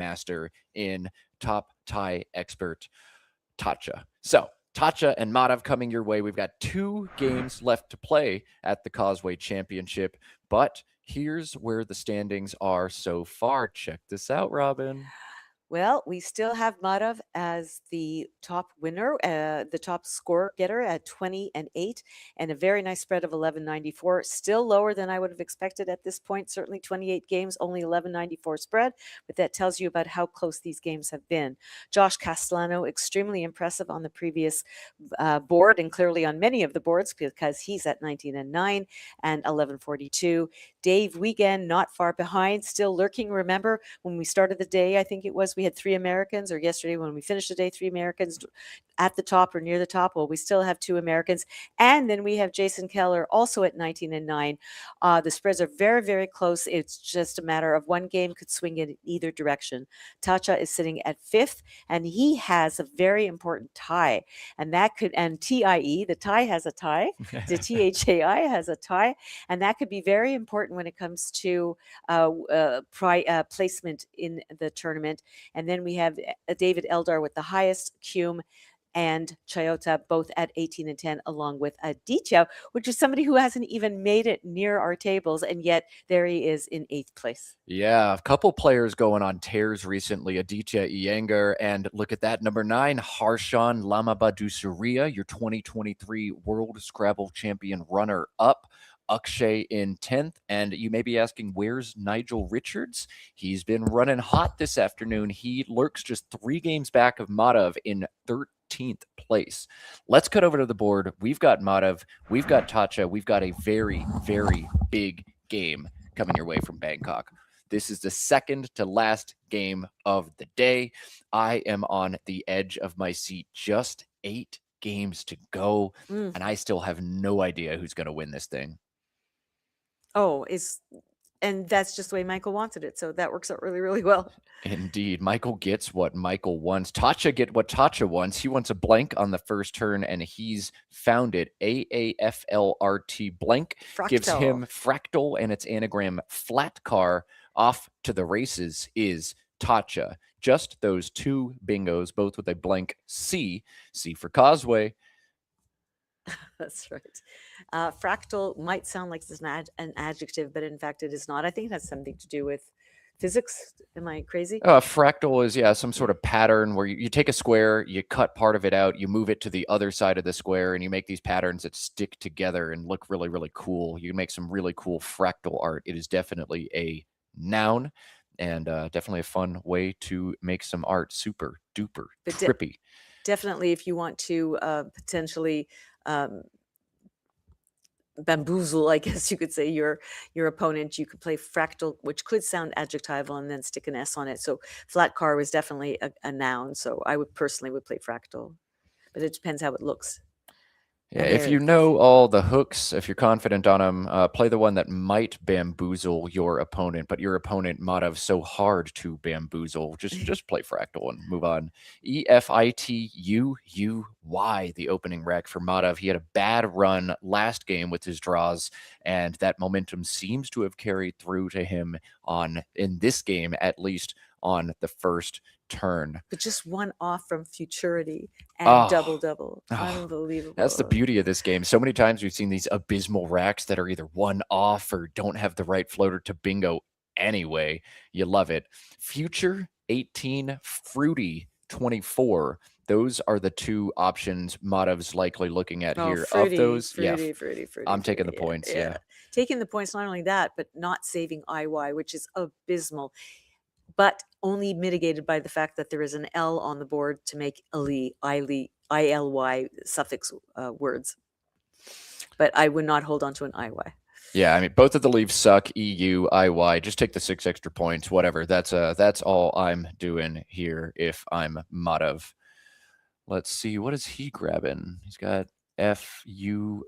master in top Thai expert Thacha. So, Thacha and Madhav coming your way. We've got 2 games left to play at the Causeway Championship, but here's where the standings are so far. Check this out, Robin. Well, we still have Madhav as the top winner, the top score getter at 20-8, and a very nice spread of 11.94. Still lower than I would have expected at this point. Certainly 28 games, only 11.94 spread, but that tells you about how close these games have been. Josh Castellano, extremely impressive on the previous board, and clearly on many of the boards because he's at 19-9 and 11.42. Dave Wiegand, not far behind, still lurking. Remember when we started the day, I think it was, we had 3 Americans, or yesterday when we finished the day, 3 Americans at the top or near the top. Well, we still have 2 Americans. And then we have Jason Keller also at 19-9. The spreads are very, very close. It's just a matter of one game could swing in either direction. Thacha is sitting at 5th, and he has a very important tie. And that could, and TIE, the tie has a tie. The THAI has a tie. And that could be very important when it comes to placement in the tournament. And then we have David Eldar with the highest, Cume and Chayota both at 18-10, along with Aditya, which is somebody who hasn't even made it near our tables, and yet there he is in 8th place. Yeah, a couple players going on tears recently. Aditya Iyengar, and look at that, number 9, Harshan Lamabadusaria, your 2023 World Scrabble Champion runner-up. Akshay in 10th, and you may be asking, where's Nigel Richards? He's been running hot this afternoon. He lurks just 3 games back of Madhav in 13th place. Let's cut over to the board. We've got Madhav, we've got Thacha, we've got a very, very big game coming your way from Bangkok. This is the second to last game of the day. I am on the edge of my seat. Just 8 games to go, and I still have no idea who's going to win this thing. Oh, and that's just the way Michael wanted it. So that works out really, really well. Indeed. Michael gets what Michael wants. Thacha get what Thacha wants. He wants a blank on the first turn, and he's found it. AAFLRT blank gives him fractal, and its anagram flat car. Off to the races is Thacha. Just those 2 bingos, both with a blank C. C for Causeway. That's right. Fractal might sound like it's an adjective, but in fact it is not. I think it has something to do with physics. Am I crazy? Fractal is, some sort of pattern where you take a square, you cut part of it out, you move it to the other side of the square, and you make these patterns that stick together and look really, really cool. You make some really cool fractal art. It is definitely a noun, and definitely a fun way to make some art. Super duper trippy. Definitely, if you want to potentially bamboozle, I guess you could say, your opponent, you could play fractal, which could sound adjectival, and then stick an S on it. So flat car was definitely a noun. So I would personally play fractal, but it depends how it looks. Yeah, if you know all the hooks, if you're confident on them, play the one that might bamboozle your opponent, but your opponent might have so hard to bamboozle. Just play fractal and move on. EFITUUY, the opening rec for Madhav. He had a bad run last game with his draws, and that momentum seems to have carried through to him in this game, at least on the first turn. But just one off from futurity and double. Unbelievable. That's the beauty of this game. So many times we've seen these abysmal racks that are either one off or don't have the right floater to bingo anyway. You love it. Future 18, fruity 24. Those are the 2 options Madhav's likely looking at here. Fruity, of those, fruity, I'm taking the points. Yeah. Taking the points, not only that, but not saving IY, which is abysmal, but only mitigated by the fact that there is an L on the board to make ILY suffix words. But I would not hold on to an IY. Yeah, I mean, both of the leaves suck. EU, IY. Just take the 6 extra points. Whatever. That's all I'm doing here. If I'm Madhav, let's see. What is he grabbing? He's got FUIU.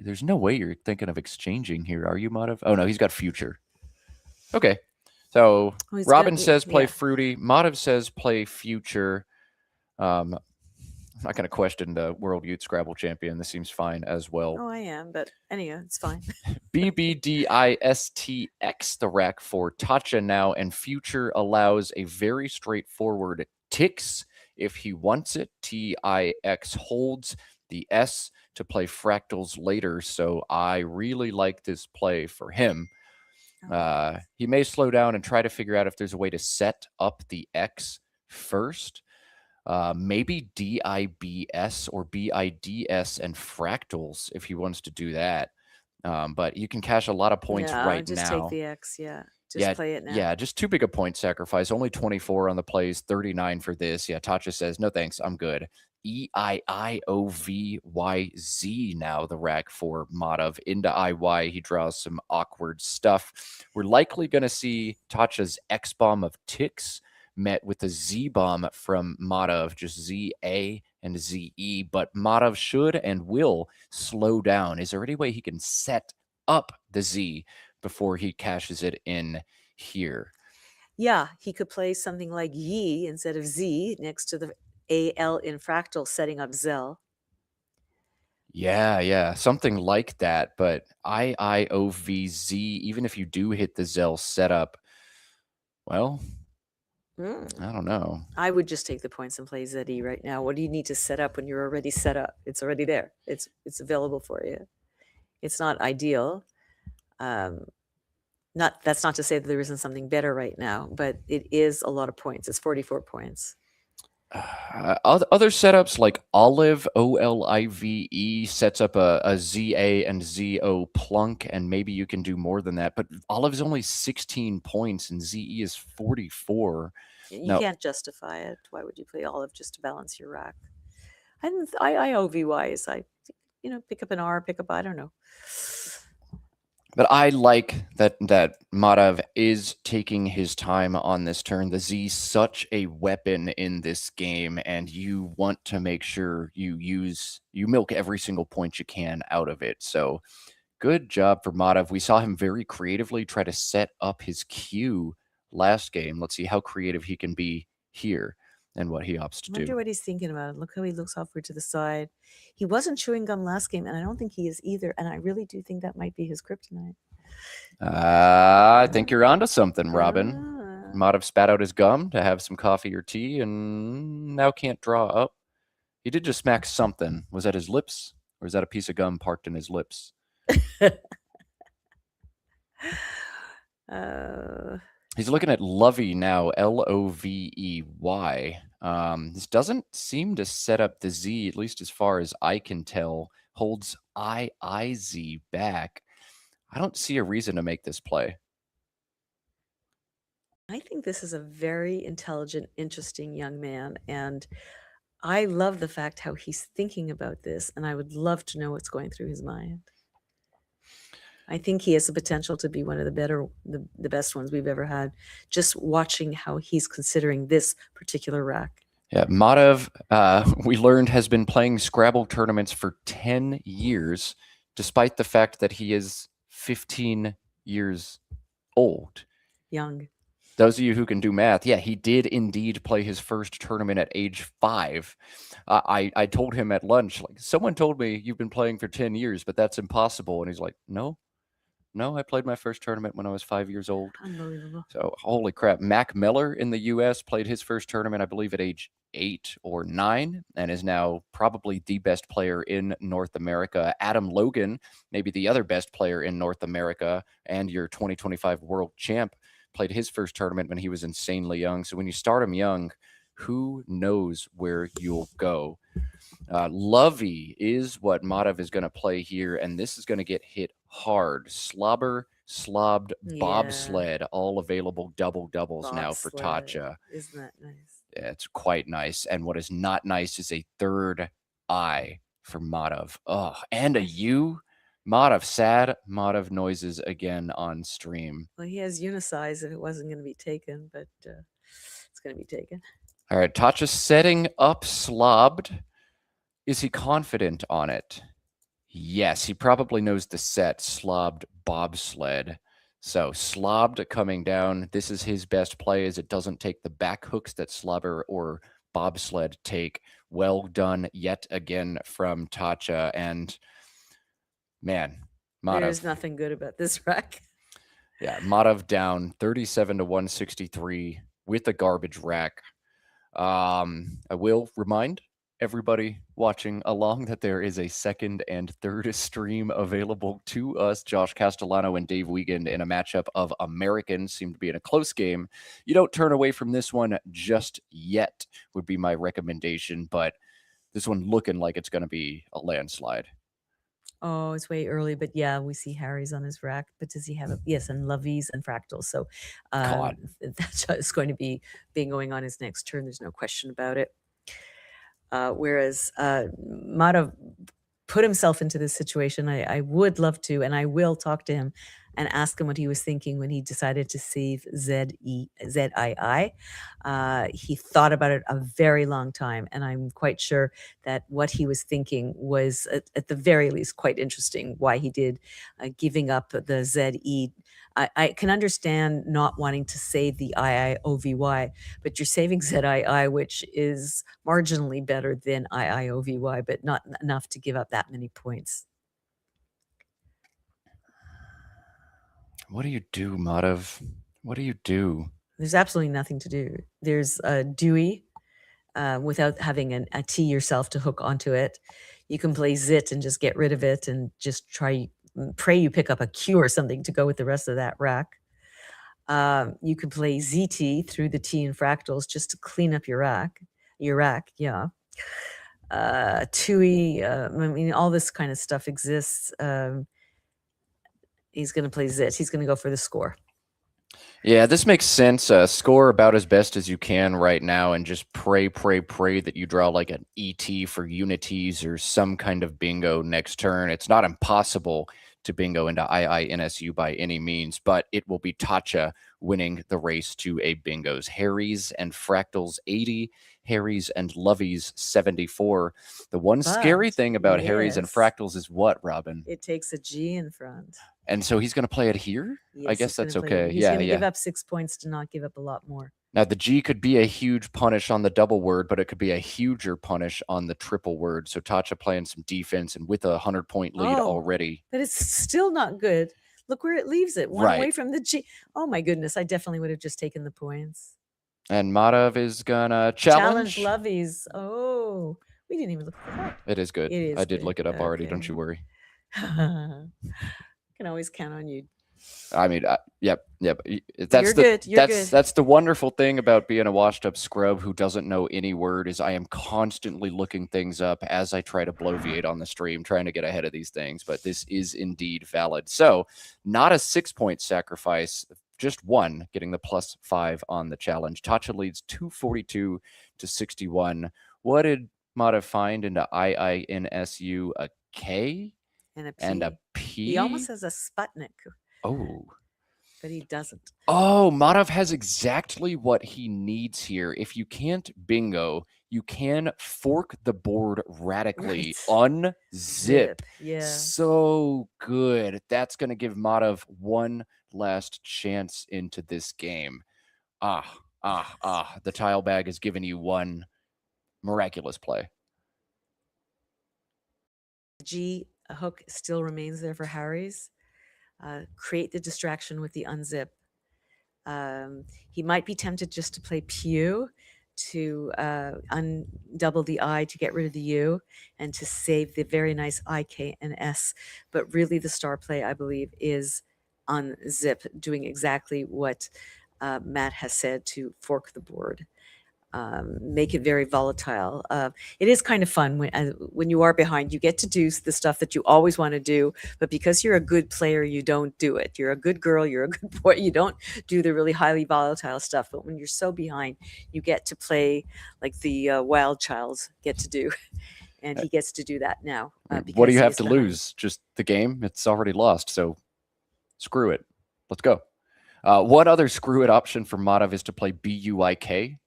There's no way you're thinking of exchanging here, are you, Madhav? Oh no, he's got future. Okay. So Robin says play fruity. Madhav says play future. not going to question the World Youth Scrabble champion. This seems fine as well. Oh, I am, but anyway, it's fine. BBDISTX, the rack for Thacha now, and future allows a very straightforward tix if he wants it. TIX holds the S to play fractals later, so I really like this play for him. He may slow down and try to figure out if there's a way to set up the X first. Maybe DIBS or BIDS and fractals if he wants to do that. But you can cash a lot of points right just now. take the X, just play it now. Yeah, just too big a point sacrifice. Only 24 on the plays, 39 for this. Yeah, Thacha says, no thanks, I'm good. EIIOVYZ now, the rack for Madhav. Into IY, he draws some awkward stuff. We're likely going to see Thacha's X-bomb of ticks met with the Z-bomb from Madhav, just ZA and ZE, but Madhav should and will slow down. Is there any way he can set up the Z before he cashes it in here? Yeah, he could play something like Yi instead of Z next to the AL in fractal, setting up Zell. Yeah, something like that. But IIOVZ, even if you do hit the Zell setup, well, I don't know. I would just take the points and play ZE right now. What do you need to set up when you're already set up? It's already there. It's available for you. It's not ideal. That's not to say that there isn't something better right now, but it is a lot of points. It's 44 points. Other setups like Olive, OLIVE, sets up a ZA and ZO plunk, and maybe you can do more than that. But Olive is only 16 points, and ZE is 44. You can't justify it. Why would you play Olive just to balance your rack? IOVY is pick up an R, pick up, I don't know. But I like that Madhav is taking his time on this turn. The Z's such a weapon in this game, and you want to make sure you milk every single point you can out of it. So good job for Madhav. We saw him very creatively try to set up his Q last game. Let's see how creative he can be here and what he opts to do. I wonder what he's thinking about. Look how he looks awkward to the side. He wasn't chewing gum last game, and I don't think he is either. And I really do think that might be his kryptonite. I think you're onto something, Robin. Madhav spat out his gum to have some coffee or tea, and now can't draw up. He did just smack something. Was that his lips, or is that a piece of gum parked in his lips? He's looking at Lovey now, Lovey. This doesn't seem to set up the Z, at least as far as I can tell. Holds IIZ back. I don't see a reason to make this play. I think this is a very intelligent, interesting young man, and I love the fact how he's thinking about this, and I would love to know what's going through his mind. I think he has the potential to be one of the best ones we've ever had, just watching how he's considering this particular rack. Yeah, Madhav, we learned, has been playing Scrabble tournaments for 10 years, despite the fact that he is 15 years old. Young. Those of you who can do math, yeah, he did indeed play his first tournament at age 5. I told him at lunch, like, someone told me you've been playing for 10 years, but that's impossible. And he's like, no, I played my first tournament when I was 5 years old. Unbelievable. So, holy crap. Mac Miller in the U.S. played his first tournament, I believe, at age 8 or 9, and is now probably the best player in North America. Adam Logan, maybe the other best player in North America, and your 2025 world champ, played his first tournament when he was insanely young. So when you start him young, who knows where you'll go? Lovey is what Madhav is going to play here, and this is going to get hit hard. Slobber, slobbed, bobsled, all available doubles now for Thacha. Isn't that nice? Yeah, it's quite nice. And what is not nice is a third I for Madhav. Oh, and a U. Madhav, sad Madhav noises again on stream. Well, he has unisize if it wasn't going to be taken, but it's going to be taken. All right, Thacha setting up slobbed. Is he confident on it? Yes, he probably knows the set, slobbed bobsled. So slobbed coming down. This is his best play, as it doesn't take the back hooks that slobber or bobsled take. Well done yet again from Thacha. And man, There's Madhav. nothing good about this rack. Yeah, Madhav down 37 to 163 with a garbage rack. I will remind everybody watching along that there is a second and third stream available to us. Josh Castellano and Dave Wiegand in a matchup of Americans. Seem to be in a close game. You don't turn away from this one just yet, would be my recommendation, but this one looking like it's going to be a landslide. Oh, it's way early, but yeah, we see Harry's on his rack. But does he have a yes? And Lovey's and Fractals. So Caught. that's going to be going on his next turn. There's no question about it. Whereas Madhav put himself into this situation. I would love to, and I will talk to him and ask him what he was thinking when he decided to save ZII. He thought about it a very long time, and I'm quite sure that what he was thinking was, at the very least, quite interesting. Why he did, giving up the ZE. I can understand not wanting to save the IIOVY, but you're saving ZII, which is marginally better than IIOVY, but not enough to give up that many points. What do you do, Madhav? What do you do? There's absolutely nothing to do. There's a Dewey without having a T yourself to hook onto it. You can play Zit and just get rid of it and just pray you pick up a Q or something to go with the rest of that rack. You could play ZT through the T and Fractals just to clean up your rack. Yeah. TUI, I mean, all this kind of stuff exists. He's going to play Zit. He's going to go for the score. Yeah, this makes sense. Score about as best as you can right now and just pray that you draw like an ET for unities or some kind of bingo next turn. It's not impossible to bingo into IINSU by any means, but it will be Thacha winning the race to a bingos. Harry's and Fractals 80, Harry's and Lovey's 74. The one scary thing about Harry's and Fractals is what, Robin? It takes a G in front. And so he's going to play it here? Yes, I guess that's okay. He's going to give up 6 points to not give up a lot more. Now, the G could be a huge punish on the double word, but it could be a huger punish on the triple word. So Thacha playing some defense and with a 100-point lead already. But it's still not good. Look where it leaves it. One away from the G. Oh, my goodness. I definitely would have just taken the points. And Madhav is going to challenge. Lovey's. Oh, we didn't even look at that. It is good. I did look it up already. Don't you worry. Can always count on you. I mean, yep. That's that's the wonderful thing about being a washed-up scrub who doesn't know any word is I am constantly looking things up as I try to bloviate on the stream, trying to get ahead of these things. But this is indeed valid. So, not a 6-point sacrifice, just one, getting the +5 on the challenge. Thacha leads 242 to 61. What did Madhav find into IINSU? A K and a P. He almost has a Sputnik. Oh. But he doesn't. Oh, Madhav has exactly what he needs here. If you can't bingo, you can fork the board radically. Unzip. Yeah. So good. That's going to give Madhav one last chance into this game. The tile bag has given you one miraculous play. G hook still remains there for Harry's. Create the distraction with the unzip. He might be tempted just to play Pew to undouble the I to get rid of the U and to save the very nice I, K, and S. But really the star play, I believe, is unzip, doing exactly what Matt has said to fork the board. Make it very volatile. It is kind of fun when you are behind. You get to do the stuff that you always want to do, but because you're a good player, you don't do it. You're a good girl, you're a good boy, you don't do the really highly volatile stuff. But when you're so behind, you get to play like the wild childs get to do. And he gets to do that now. What do you have to lose? Just the game? It's already lost, so screw it. Let's go. One other screw it option for Madhav is to play BUIK.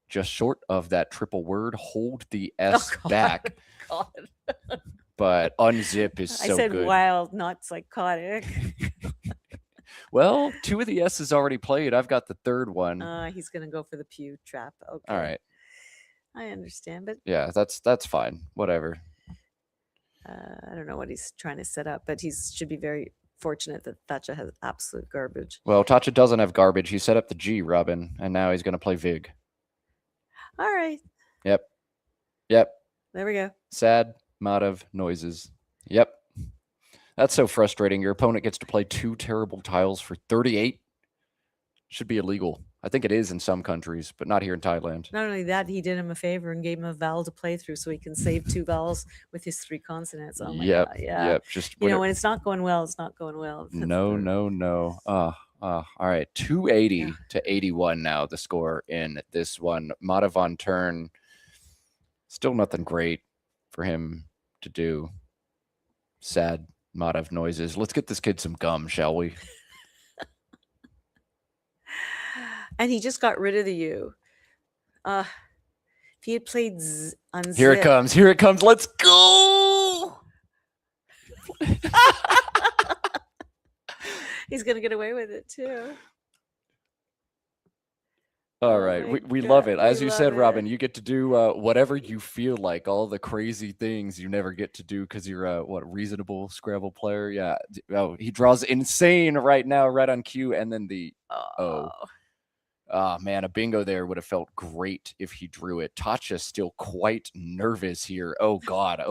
Just short of that triple word, hold the S back. But unzip is so good. I said wild, not psychotic. Well, 2 of the S's already played. I've got the third one. He's going to go for the Pew trap. Okay. All right. I understand, but Yeah, that's fine. Whatever. I don't know what he's trying to set up, but he should be very fortunate that Thacha has absolute garbage. Well, Thacha doesn't have garbage. He set up the G, Robin, and now he's going to play Vig. All right. Yep. Yep. There we go. Sad, Madhav, noises. Yep. That's so frustrating. Your opponent gets to play 2 terrible tiles for 38. Should be illegal. I think it is in some countries, but not here in Thailand. Not only that, he did him a favor and gave him a vowel to play through so he can save 2 vowels with his 3 consonants. Oh my Yep. God. Yeah. Yep. Just You know, when it's not going well, it's not going well. no. All right. 280 to 81 now, the score in this one. Madhav on turn. Still nothing great for him to do. Sad Madhav noises. Let's get this kid some gum, shall we? And he just got rid of the U. If he had played unzip. Here it comes. Here it comes. Let's go. He's going to get away with it too. All right. We love it. As you said, Robin, you get to do whatever you feel like, all the crazy things you never get to do because you're a, reasonable Scrabble player. Yeah. Oh, he draws insane right now, right on cue. And then the, oh man, a bingo there would have felt great if he drew it. Thacha's still quite nervous here. Oh God.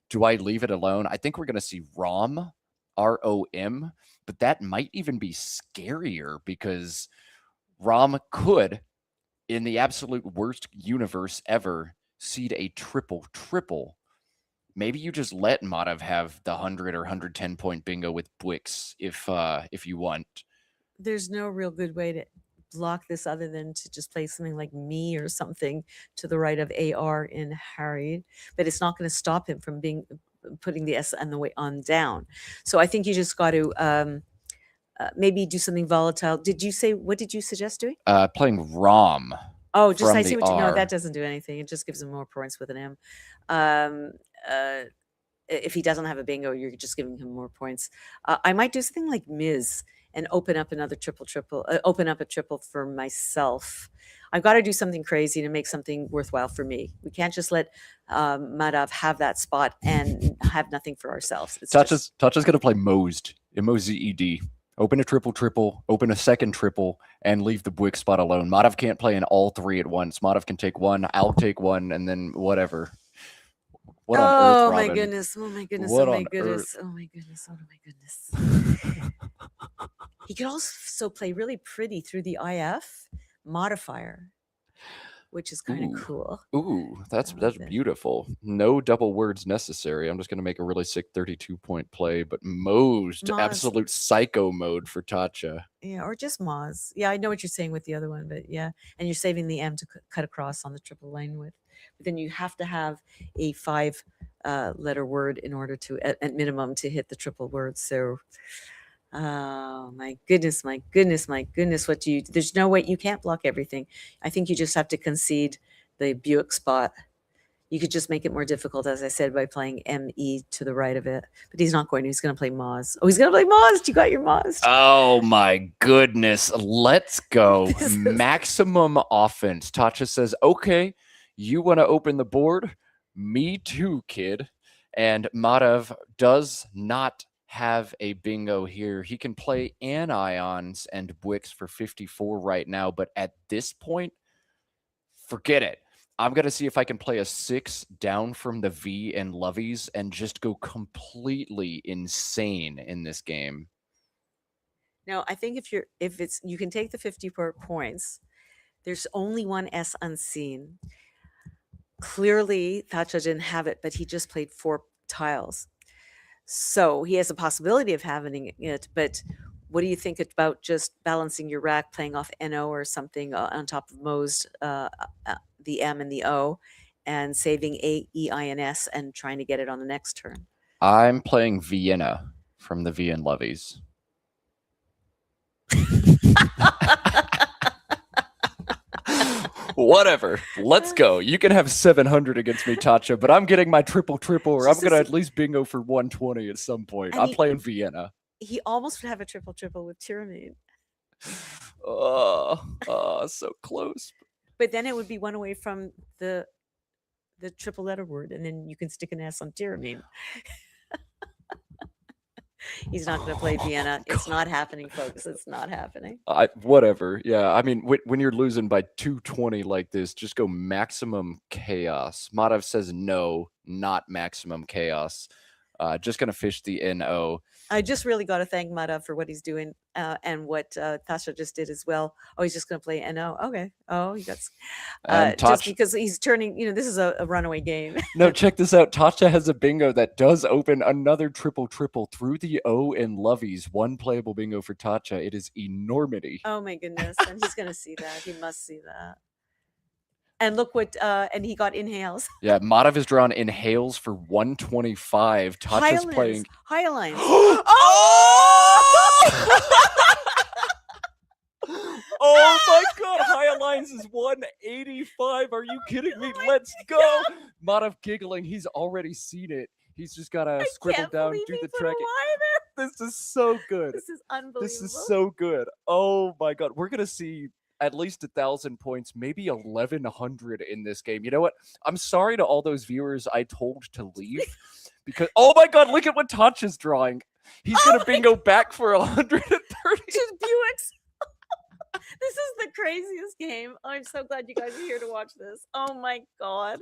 Do I leave it alone? I think we're going to see ROM, ROM, but that might even be scarier because Rom could, in the absolute worst universe ever, seed a triple. Maybe you just let Madhav have the 100 or 110 point bingo with Bwix if you want. There's no real good way to block this other than to just play something like me or something to the right of AR in harried, but it's not going to stop him from putting the S on the way on down. So I think you just got to maybe do something volatile. What did you suggest doing? Playing ROM. Oh, just I see what you know. That doesn't do anything. It just gives him more points with an M. If he doesn't have a bingo, you're just giving him more points. I might do something like Ms. and open up another triple, open up a triple for myself. I've got to do something crazy to make something worthwhile for me. We can't just let Madhav have that spot and have nothing for ourselves. Thacha's going to play Mosed, M-O-Z-E-D. Open a triple, open a second triple, and leave the Bwix spot alone. Madhav can't play in all 3 at once. Madhav can take 1, I'll take 1, and then whatever. What on earth, Robin? My goodness. Oh my goodness. Oh my goodness. Oh my goodness. Oh my goodness. He could also play really pretty through the IF modifier, which is kind of cool. Ooh, that's beautiful. No double words necessary. I'm just going to make a really sick 32-point play, but Mosed, absolute psycho mode for Thacha. Yeah, or just Moz. Yeah, I know what you're saying with the other one, but yeah. And you're saving the M to cut across on the triple line with. But then you have to have a 5-letter word in order to, at minimum, to hit the triple word. So, oh my goodness. There's no way, you can't block everything. I think you just have to concede the Buick spot. You could just make it more difficult, as I said, by playing ME to the right of it. But he's not going to. He's going to play Moz. Oh, he's going to play Moz. You got your Moz. Oh, my goodness. Let's go. Maximum offense. Thacha says, okay, you want to open the board? Me too, kid. And Madhav does not have a bingo here. He can play anions and Bwix for 54 right now. But at this point, forget it. I'm going to see if I can play a 6 down from the V and Lovies and just go completely insane in this game. Now, I think you can take the 54 points. There's only one S unseen. Clearly, Thacha didn't have it, but he just played 4 tiles. So he has a possibility of having it, but what do you think about just balancing your rack, playing off NO or something on top of Mo's, the M and the O, and saving A, E, I, and S and trying to get it on the next turn? I'm playing Vienna from the V and Levies. Whatever. Let's go. You can have 700 against me, Thacha, but I'm getting my triple, or I'm going to at least bingo for 120 at some point. I'm playing Vienna. He almost would have a triple with Tyramine. Oh, so close. But then it would be one away from the triple letter word, and then you can stick an S on tyramine. He's not going to play Vienna. It's not happening, folks. It's not happening. Whatever. Yeah. I mean, when you're losing by 220 like this, just go maximum chaos. Madhav says no, not maximum chaos. Just going to fish the NO. I just really got to thank Madhav for what he's doing and what Thacha just did as well. Oh, he's just going to play NO. Okay. Oh, he got just because he's turning, this is a runaway game. No, check this out. Thacha has a bingo that does open another triple through the O in Lovies. One playable bingo for Thacha. It is enormity. Oh my goodness. And he's going to see that. He must see that. And look what, and he got inhales. Yeah, Madhav has drawn inhales for 125. Thacha's playing Highlines. Oh! Oh my God, Highlines is 185. Are you kidding me? Let's go. Madhav giggling. He's already seen it. He's just got to scribble down, do the tracking. This is so good. This is unbelievable. This is so good. Oh my God. We're going to see at least 1,000 points, maybe 1,100 in this game. You know what? I'm sorry to all those viewers I told to leave because, oh my God, look at what Thacha's drawing. He's going to bingo back for 130. Just Buicks. This is the craziest game. I'm so glad you guys are here to watch this. Oh my God.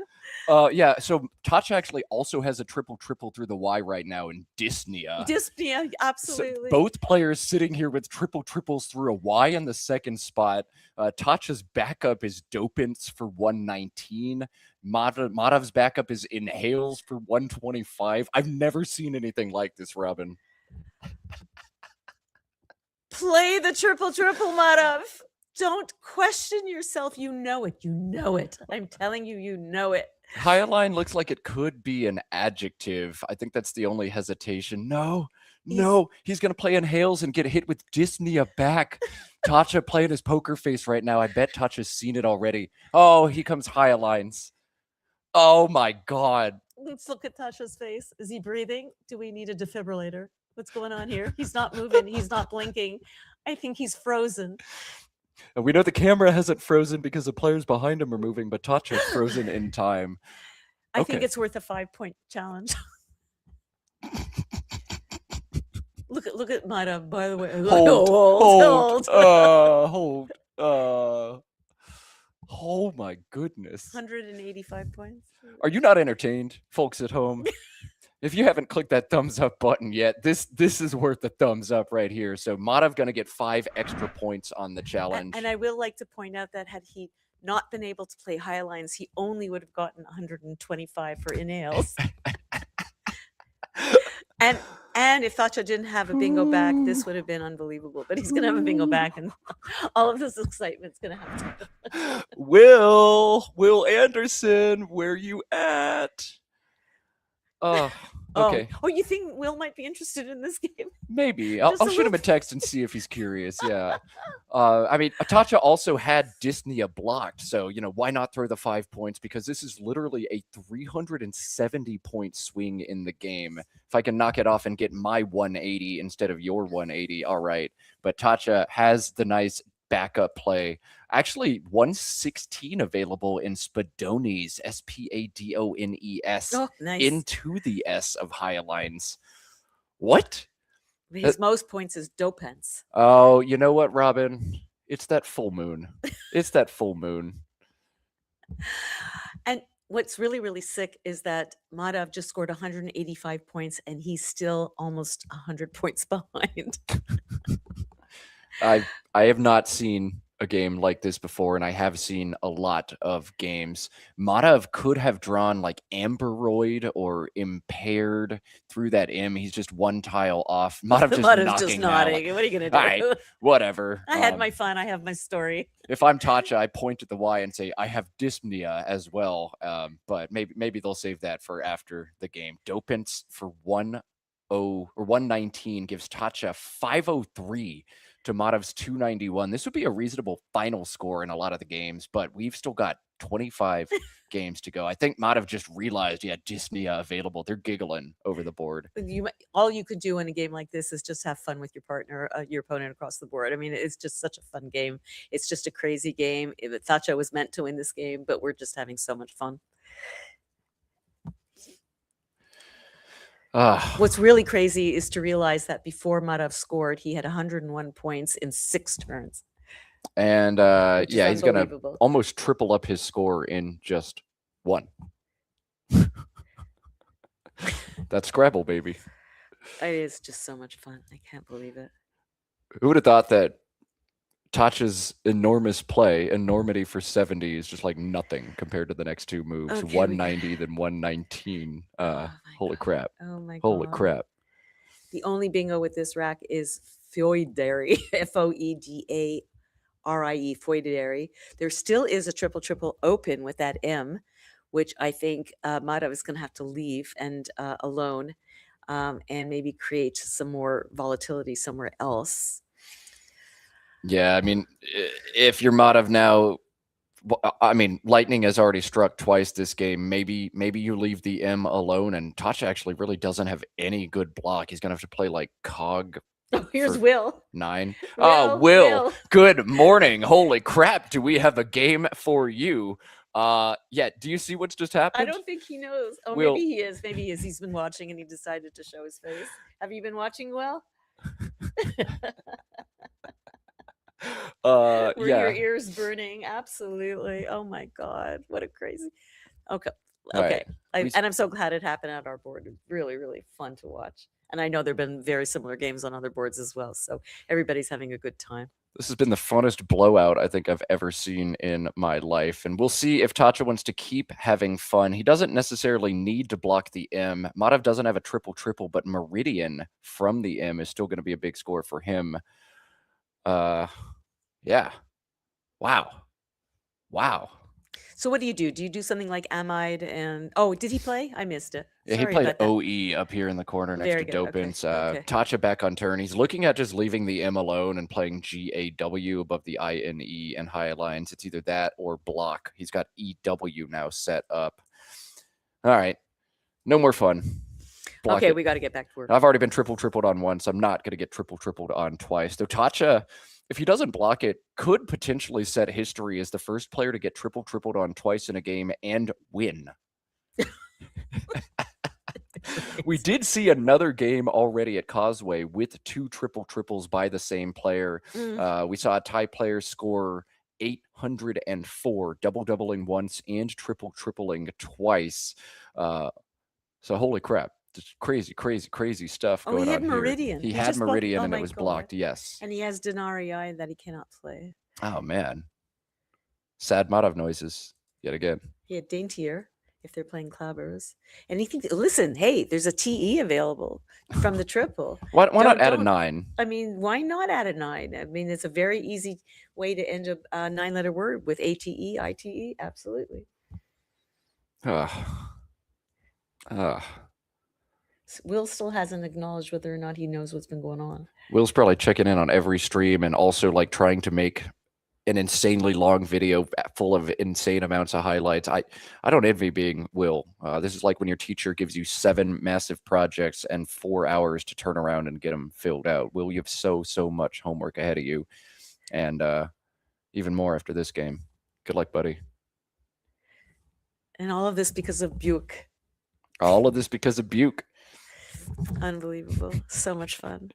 Yeah, so Thacha actually also has a triple through the Y right now in Dyspnea. Dyspnea, absolutely. So both players sitting here with triples through a Y in the second spot. Thacha's backup is Dopants for 119. Madhav's backup is Inhales for 125. I've never seen anything like this, Robin. Play the triple, Madhav. Don't question yourself. You know it. You know it. I'm telling you, you know it. Highline looks like it could be an adjective. I think that's the only hesitation. No, he's going to play Inhales and get hit with Dyspnea back. Thacha playing his poker face right now. I bet Thacha's seen it already. Oh, he comes Highlines. Oh my God. Let's look at Thacha's face. Is he breathing? Do we need a defibrillator? What's going on here? He's not moving. He's not blinking. I think he's frozen. And we know the camera hasn't frozen because the players behind him are moving, but Thacha's frozen in time. I think it's worth a 5-point challenge. Look at Madhav, by the way. Hold. Oh my goodness. 185 points. Are you not entertained, folks at home? If you haven't clicked that thumbs up button yet, this is worth a thumbs up right here. So Madhav going to get 5 extra points on the challenge. And I will like to point out that had he not been able to play Highlines, he only would have gotten 125 for Inhales. And if Thacha didn't have a bingo back, this would have been unbelievable. But he's going to have a bingo back, and all of this excitement's going to happen. Will Anderson, where you at? Oh, okay. Oh, you think Will might be interested in this game? Maybe. I'll shoot him a text and see if he's curious. Yeah. I mean, Thacha also had Dyspnea blocked. So, why not throw the 5 points? Because this is literally a 370-point swing in the game. If I can knock it off and get my 180 instead of your 180, all right. But Thacha has the nice backup play. Actually, 116 available in Spadones, Spadones, nice. into the S of Highlines. What? His most points is Dopants. Oh, you know what, Robin? It's that full moon. It's that full moon. And what's really, really sick is that Madhav just scored 185 points, and he's still almost 100 points behind. I have not seen a game like this before, and I have seen a lot of games. Madhav could have drawn like Amberoid or Impaired through that M. He's just one tile off. Madhav's just nodding. What are you going to do? All right, whatever. I had my fun. I have my story. If I'm Thacha, I point at the Y and say, I have Dyspnea as well. But maybe they'll save that for after the game. Dopants for 119 gives Thacha 503 to Madhav's 291. This would be a reasonable final score in a lot of the games, but we've still got 25 games to go. I think Madhav just realized he had dyspnea available. They're giggling over the board. All you could do in a game like this is just have fun with your partner, your opponent across the board. I mean, it's just such a fun game. It's just a crazy game. Thacha was meant to win this game, but we're just having so much fun. What's really crazy is to realize that before Madhav scored, he had 101 points in 6 turns. And yeah, he's going to almost triple up his score in just one. That's Scrabble, baby. It is just so much fun. I can't believe it. Who would have thought that Thacha's enormous play, enormity for 70 is just like nothing compared to the next 2 moves. Okay, 190, then 119. Holy crap. Oh my God. Holy crap. The only bingo with this rack is Foedary, Foedare, Foedary. There still is a triple open with that M, which I think Madhav is going to have to leave and alone and maybe create some more volatility somewhere else. Yeah, I mean, if you're Madhav now, I mean, lightning has already struck twice this game. Maybe you leave the M alone, and Thacha actually really doesn't have any good block. He's going to have to play like Cog. Oh, here's Will. 9. Oh, Will. Good morning. Holy crap. Do we have a game for you? Yeah. Do you see what's just happened? I don't think he knows. Oh, Will. Maybe he is. Maybe he is. He's been watching and he decided to show his face. Have you been watching, Will? Were your ears burning? Absolutely. Oh my God. What a crazy. Okay. Okay. Right. And I'm so glad it happened at our board. Really, really fun to watch. And I know there have been very similar games on other boards as well. So everybody's having a good time. This has been the funnest blowout I think I've ever seen in my life. And we'll see if Thacha wants to keep having fun. He doesn't necessarily need to block the M. Madhav doesn't have a triple, but Meridian from the M is still going to be a big score for him. Yeah. Wow. So what do you do? Do you do something like Amide and... Oh, did he play? I missed it. Yeah, he played OE up here in the corner next to Dopins. Okay. Thacha back on turn. He's looking at just leaving the M alone and playing GAW above the INE and high lines. It's either that or block. He's got EW now set up. All right. No more fun. Block okay, we got to get back to work. I've already been tripled on once. I'm not going to get tripled on twice. Though Thacha... if he doesn't block it, could potentially set history as the first player to get tripled on twice in a game and win. We did see another game already at Causeway with 2 triples by the same player. We saw a Thai player score 804, doubling once and tripling twice. So holy crap. Just crazy stuff going on. He had Meridian. He had Meridian and it was blocked, yes. And he has Denarii that he cannot play. Oh, man. Sad Madhav noises yet again. He had Daintier if they're playing Clabbers. And he thinks, listen, hey, there's a TE available from the triple. Why not add a 9? I mean, why not add a 9? I mean, it's a very easy way to end a 9-letter word with ATE, ITE. Absolutely. Will still hasn't acknowledged whether or not he knows what's been going on. Will's probably checking in on every stream and also like trying to make an insanely long video full of insane amounts of highlights. I don't envy being Will. This is like when your teacher gives you 7 massive projects and 4 hours to turn around and get them filled out. Will, you have so much homework ahead of you, and even more after this game. Good luck, buddy. And all of this because of Buick. All of this because of Buick. Unbelievable. So much fun.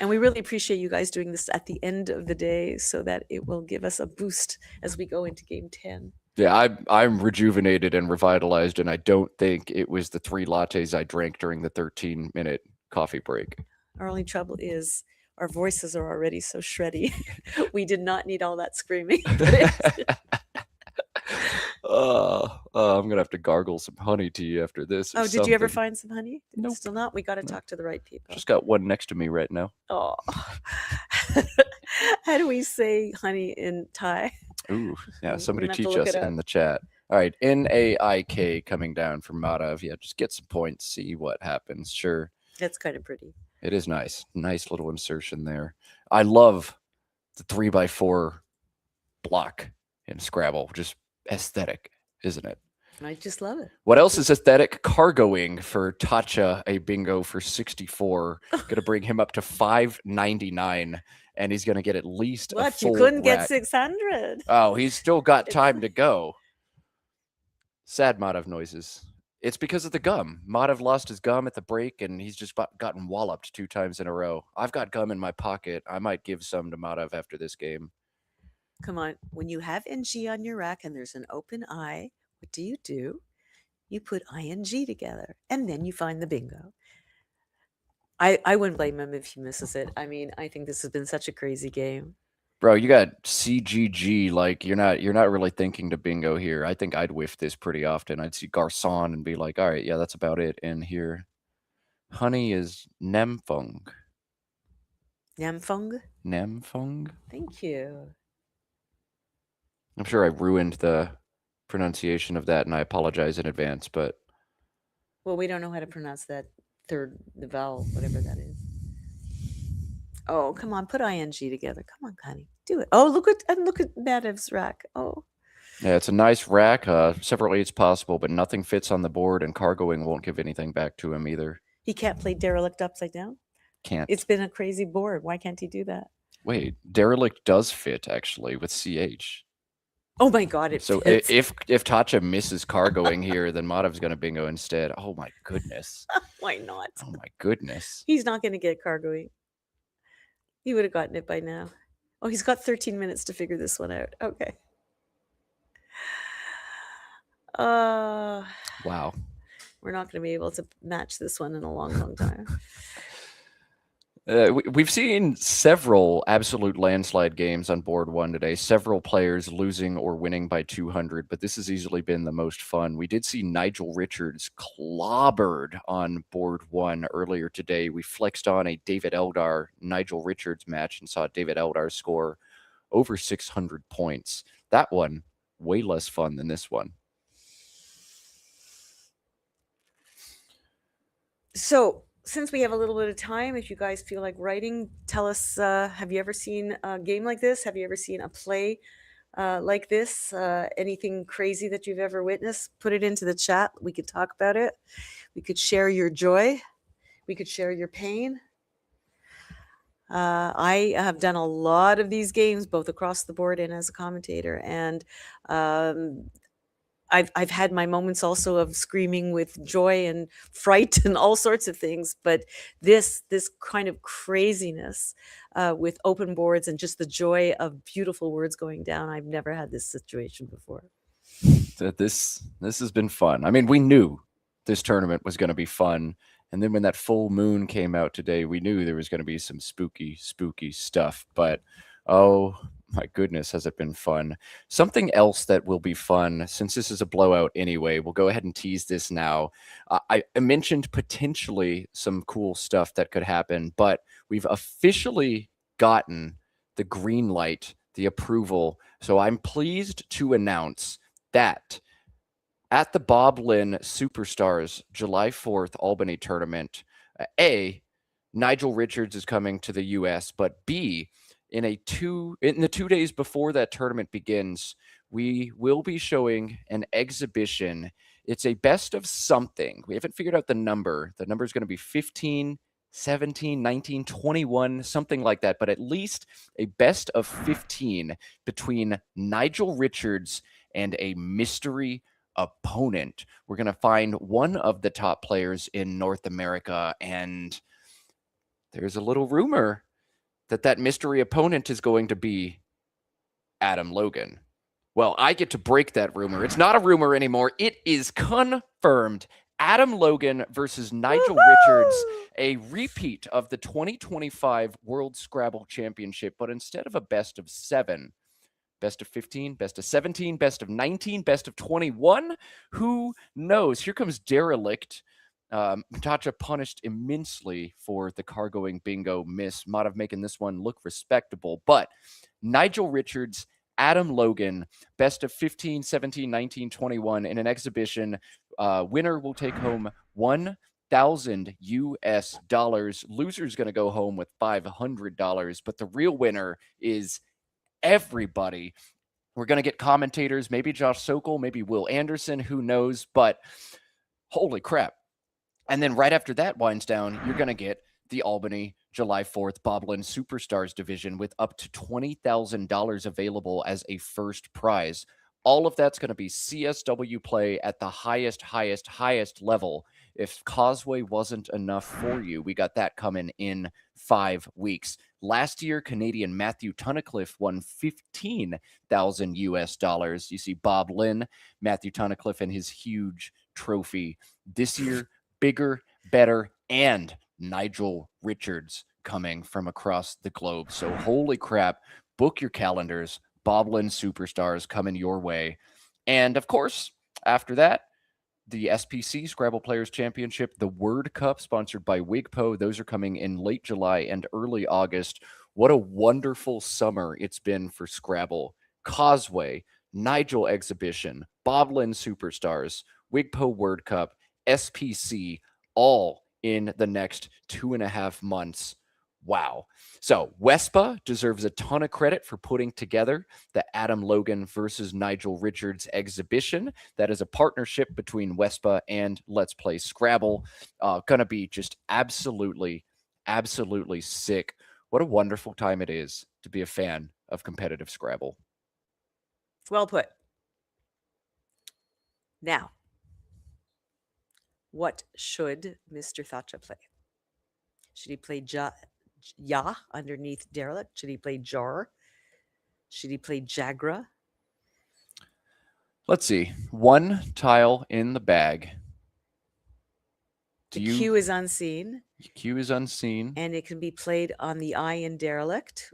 And we really appreciate you guys doing this at the end of the day so that it will give us a boost as we go into game 10. Yeah, I'm rejuvenated and revitalized, and I don't think it was the 3 lattes I drank during the 13-minute coffee break. Our only trouble is our voices are already so shreddy. We did not need all that screaming. I'm going to have to gargle some honey tea after this. Oh, did you ever find some honey? Nope. Still not? We got to talk to the right people. Just got one next to me right now. Oh. How do we say honey in Thai? Ooh, yeah, somebody teach us in the chat. All right, NAIK coming down from Madhav. Yeah, just get some points, see what happens. Sure. That's kind of pretty. It is nice. Nice little insertion there. I love the 3x4 block in Scrabble. Just aesthetic, isn't it? I just love it. What else is aesthetic? Cargoing for Thacha, a bingo for 64. Going to bring him up to 599, and he's going to get at least a What? You full couldn't get rack. 600. Oh, he's still got It's- time to go. Sad Madhav noises. It's because of the gum. Madhav lost his gum at the break, and he's just gotten walloped 2 times in a row. I've got gum in my pocket. I might give some to Madhav after this game. Come on. When you have NG on your rack and there's an open I, what do? You put ING together, and then you find the bingo. I wouldn't blame him if he misses it. I mean, I think this has been such a crazy game. Bro, you got CGG. Like you're not really thinking to bingo here. I think I'd whiff this pretty often. I'd see Garcon and be like, all right, yeah, that's about it. And here, honey is Nemfung. Namfung? Nemfung? Thank you. I'm sure I ruined the pronunciation of that, and I apologize in advance. But Well, we don't know how to pronounce that the vowel, whatever that is. Oh, come on, put ing together. Come on, honey, do it. Oh, look at Madhav's rack. Oh, yeah, it's a nice rack. Several eights possible, but nothing fits on the board, and cargoing won't give anything back to him either. he can't play derelict upside down. Can't. It's been a crazy board. Why can't he do that? Wait, derelict does fit actually with CH. Oh my God! It So fits. if Thacha misses cargoing here, then Madhav's going to bingo instead. Oh my goodness. Why not? Oh my goodness. He's not going to get cargoing. He would have gotten it by now. Oh, he's got 13 minutes to figure this one out. Okay. Wow. We're not going to be able to match this one in a long, long time. We've seen several absolute landslide games on board 1 today, several players losing or winning by 200, but this has easily been the most fun. We did see Nigel Richards clobbered on board 1 earlier today. We flexed on a David Eldar Nigel Richards match and saw David Eldar score over 600 points. That one, way less fun than this one. So, since we have a little bit of time, if you guys feel like writing, tell us, have you ever seen a game like this? Have you ever seen a play like this? Anything crazy that you've ever witnessed? Put it into the chat. We could talk about it. We could share your joy. We could share your pain. I have done a lot of these games, both across the board and as a commentator. And I've had my moments also of screaming with joy and fright and all sorts of things, but this kind of craziness with open boards and just the joy of beautiful words going down, I've never had this situation before. This has been fun. I mean, we knew this tournament was going to be fun, and then when that full moon came out today, we knew there was going to be some spooky stuff. But oh my goodness, has it been fun. Something else that will be fun, since this is a blowout anyway, we'll go ahead and tease this now. I mentioned potentially some cool stuff that could happen, but we've officially gotten the green light, the approval. So I'm pleased to announce that at the Bob Lynn Superstars July 4th Albany tournament, A, Nigel Richards is coming to the US, but B, in the 2 days before that tournament begins, we will be showing an exhibition. It's a best of something. We haven't figured out the number. The number is going to be 15, 17, 19, 21, something like that, but at least a best of 15 between Nigel Richards and a mystery opponent. We're going to find one of the top players in North America, and there's a little rumor that mystery opponent is going to be Adam Logan. Well, I get to break that rumor. It's not a rumor anymore. It is confirmed. Adam Logan versus Nigel Richards, a repeat of the 2025 World Scrabble Championship, but instead of a best of 7, best of 15, best of 17, best of 19, best of 21. Who knows? Here comes Derelict. Thacha punished immensely for the cargoing bingo miss. Madhav making this one look respectable. But Nigel Richards, Adam Logan, best of 15, 17, 19, 21 in an exhibition. Winner will take home $1,000 US. Loser's going to go home with $500. But the real winner is everybody. We're going to get commentators, maybe Josh Sokol, maybe Will Anderson, who knows, but holy crap. And then right after that winds down, you're going to get the Albany July 4th Boblin Superstars division with up to $20,000 available as a first prize. All of that's going to be CSW play at the highest level. If Causeway wasn't enough for you, we got that coming in 5 weeks. Last year, Canadian Matthew Tunnicliffe won $15,000 US. You see Bob Lynn, Matthew Tunnicliffe, and his huge trophy. This year, bigger, better, and Nigel Richards coming from across the globe. So holy crap, book your calendars. Boblin Superstars coming your way. And of course, after that, the SPC Scrabble Players Championship, the Word Cup sponsored by Wigpo. Those are coming in late July and early August. What a wonderful summer it's been for Scrabble. Causeway, Nigel Exhibition, Boblin Superstars, Wigpo Word Cup, SPC, all in the next 2.5 months. Wow. So Wespa deserves a ton of credit for putting together the Adam Logan versus Nigel Richards exhibition. That is a partnership between Wespa and Let's Play Scrabble. Gonna be just absolutely sick. What a wonderful time it is to be a fan of competitive Scrabble. Well put. Now, what should Mr. Thacha play? Should he play Ya underneath Derelict? Should he play Jar? Should he play Jagra? Let's see. One tile in the bag. The Q is unseen. Q is unseen. And it can be played on the I in Derelict,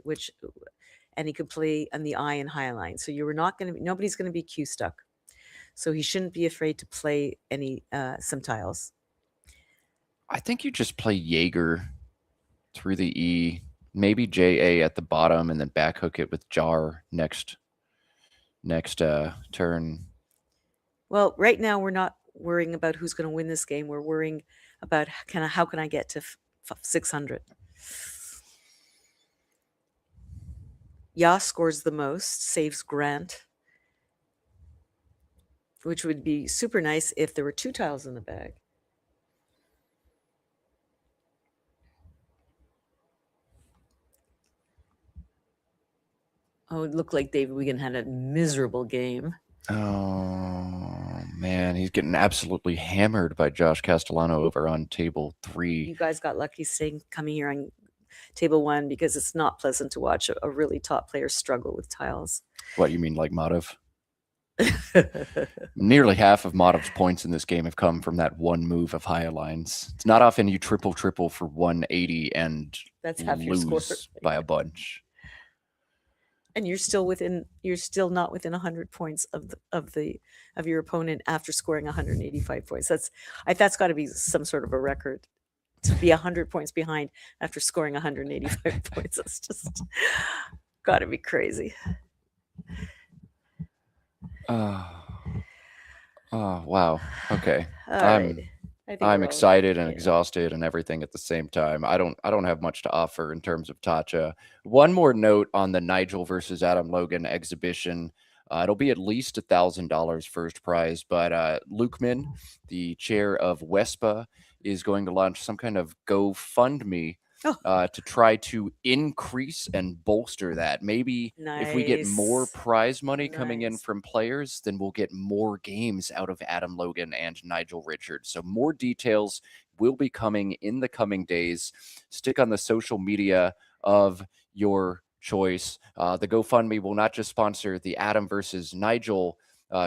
and he could play on the I in Highline. So nobody's going to be Q stuck. So he shouldn't be afraid to play some tiles. I think you just play Jaeger through the E, maybe JA at the bottom, and then back hook it with Jar next turn. Well, right now we're not worrying about who's going to win this game. We're worrying about how can I get to 600. Ya scores the most, saves Grant, which would be super nice if there were 2 tiles in the bag. Oh, it looked like David Wigan had a miserable game. Oh, man. He's getting absolutely hammered by Josh Castellano over on table 3. You guys got lucky coming here on table 1 because it's not pleasant to watch a really top player struggle with tiles. What, you mean like Madhav? Nearly half of Madhav's points in this game have come from that one move of high lines. It's not often you triple for 180 and that's half your score by a bunch. And you're still not within 100 points of your opponent after scoring 185 points. That's got to be some sort of a record, to be 100 points behind after scoring 185 points. That's just got to be crazy. Oh, wow. Okay. Right. I'm excited and exhausted and everything at the same time. I don't have much to offer in terms of Thacha. One more note on the Nigel versus Adam Logan exhibition. It'll be at least $1,000 first prize, but Lukeman, the chair of Wespa, is going to launch some kind of GoFundMe to try to increase and bolster that. Maybe if we get more prize money coming in from players, then we'll get more games out of Adam Logan and Nigel Richards. So more details will be coming in the coming days. Stick on the social media of your choice. The GoFundMe will not just sponsor the Adam versus Nigel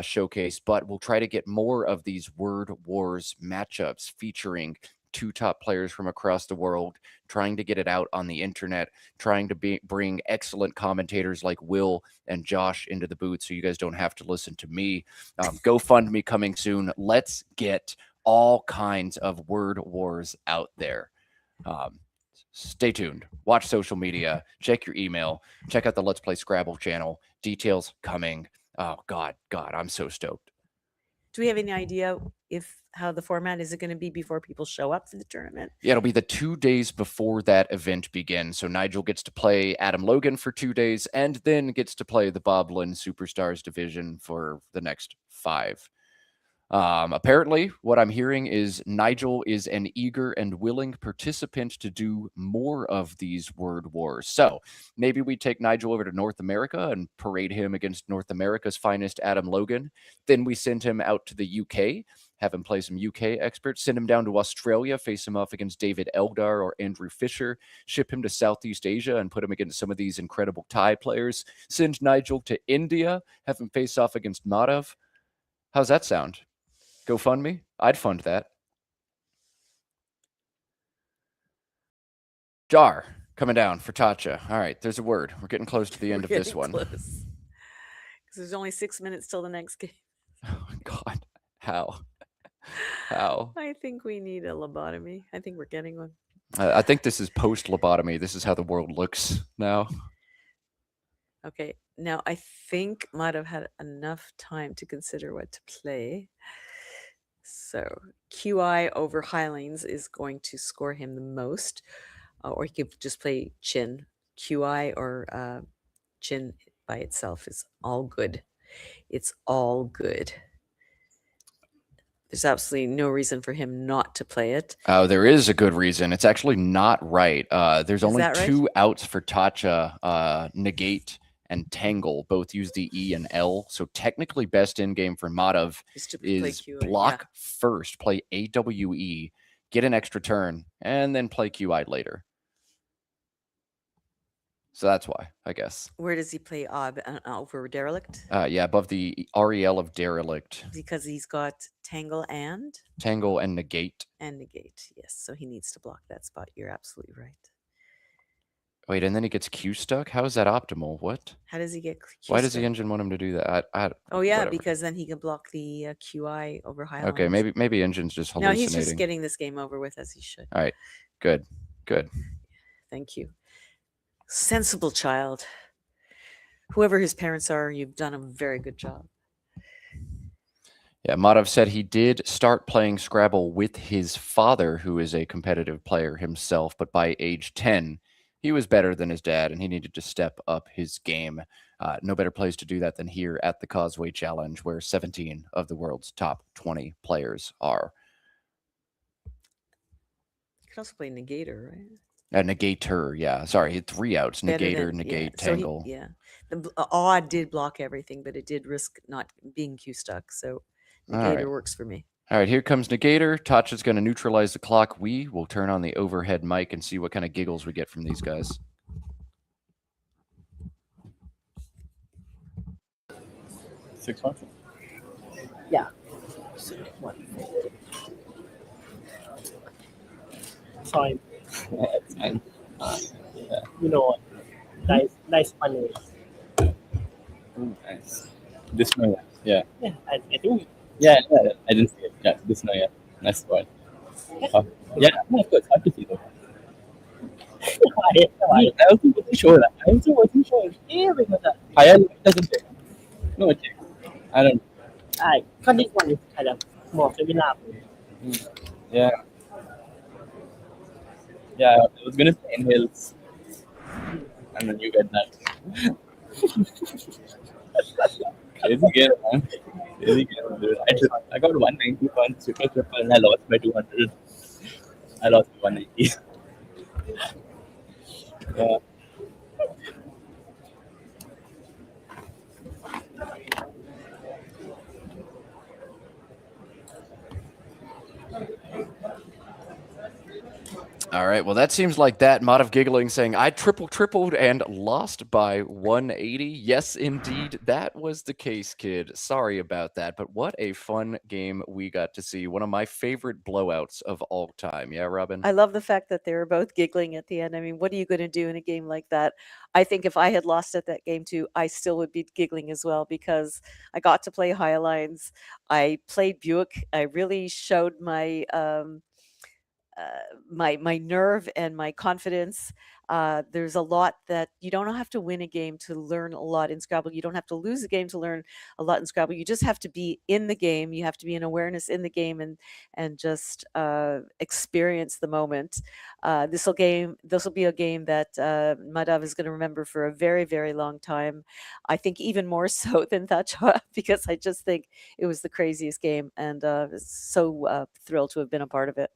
showcase, but we'll try to get more of these Word Wars matchups featuring 2 top players from across the world, trying to get it out on the internet, trying to bring excellent commentators like Will and Josh into the booth so you guys don't have to listen to me. GoFundMe coming soon. Let's get all kinds of Word Wars out there. Stay tuned. Watch social media. Check your email. Check out the Let's Play Scrabble channel. Details coming. Oh, God, I'm so stoked. Do we have any idea if how the format is it going to be before people show up for the tournament? Yeah, it'll be the 2 days before that event begins. So Nigel gets to play Adam Logan for 2 days and then gets to play the Bob Lynn Superstars division for the next 5. Apparently, what I'm hearing is Nigel is an eager and willing participant to do more of these word wars. So maybe we take Nigel over to North America and parade him against North America's finest Adam Logan. Then we send him out to the UK, have him play some UK experts, send him down to Australia, face him off against David Eldar or Andrew Fisher, ship him to Southeast Asia and put him against some of these incredible Thai players, send Nigel to India, have him face off against Madhav. How's that sound? GoFundMe? I'd fund that. Jar coming down for Thacha. All right, there's a word. We're getting close to the end of this one. Because there's only 6 minutes till the next game. Oh, God. How? How? I think we need a lobotomy. I think we're getting one. I think this is post-lobotomy. This is how the world looks now. Okay, now I think Madhav had enough time to consider what to play. So QI over Highlands is going to score him the most. Or he could just play Chin. QI or Chin by itself is all good. It's all good. There's absolutely no reason for him not to play it. Oh, there is a good reason. It's actually not right. There's only that right? 2 outs for Thacha, Negate and Tangle. Both use the E and L. So technically best in game for Madhav is QI, block first, play AWE, get an extra turn, and then play QI later. So that's why, I guess. Where does he play over Derelict? Yeah, above the REL of Derelict. Because he's got Tangle and Negate. And Negate, yes. So he needs to block that spot. You're absolutely right. Wait, and then he gets Q stuck? How is that optimal? What? How does he get Q Why does the engine want him to do that? Oh, yeah, whatever. Because then he can block the QI over Highlands. Okay, maybe engine's just hallucinating. No, he's just getting this game over with as he should. All right, good. Thank you. Sensible child. Whoever his parents are, you've done a very good job. Yeah, Madhav said he did start playing Scrabble with his father, who is a competitive player himself, but by age 10, he was better than his dad, and he needed to step up his game. No better place to do that than here at the Causeway Challenge, where 17 of the world's top 20 players are. You can also play Negator, right? Negator, yeah. Sorry, 3 outs. Negator, Negate, Tangle. So the odd did block everything, but it did risk not being Q stuck. So Negator works for me. All right, here comes Negator. Thacha's going to neutralize the clock. We will turn on the overhead mic and see what kind of giggles we get from these guys. Six months? Yeah. Fine. Yeah, it's fine. Yeah. You know what? Nice money. Ooh, nice. This one, yeah. Yeah, I think. Yeah, I didn't see it. Yeah, this one, yeah. Nice one. Yeah, no, of course. Hard to see though. I also wasn't sure. Yeah, because Higher doesn't check. No, it checks. I don't. because this one is kind of more similar. Yeah. Yeah, I was gonna say inhales. And then you get that. Crazy game, man. Crazy game, dude. I got 190 on Super Triple and I lost by 200. I lost by 190. Yeah. All right, well, that seems like that. Madhav giggling, saying, I tripled and lost by 180. Yes, indeed, that was the case, kid. Sorry about that, but what a fun game we got to see. One of my favorite blowouts of all time. Yeah, Robin? I love the fact that they were both giggling at the end. I mean, what are you going to do in a game like that? I think if I had lost at that game too, I still would be giggling as well because I got to play High Lines. I played Buick. I really showed my my nerve and my confidence. There's a lot that you don't have to win a game to learn a lot in Scrabble. You don't have to lose a game to learn a lot in Scrabble. You just have to be in the game. You have to be in awareness in the game and just experience the moment. This will be a game that Madhav is going to remember for a very, very long time. I think even more so than Thacha, because I just think it was the craziest game, and so thrilled to have been a part of it.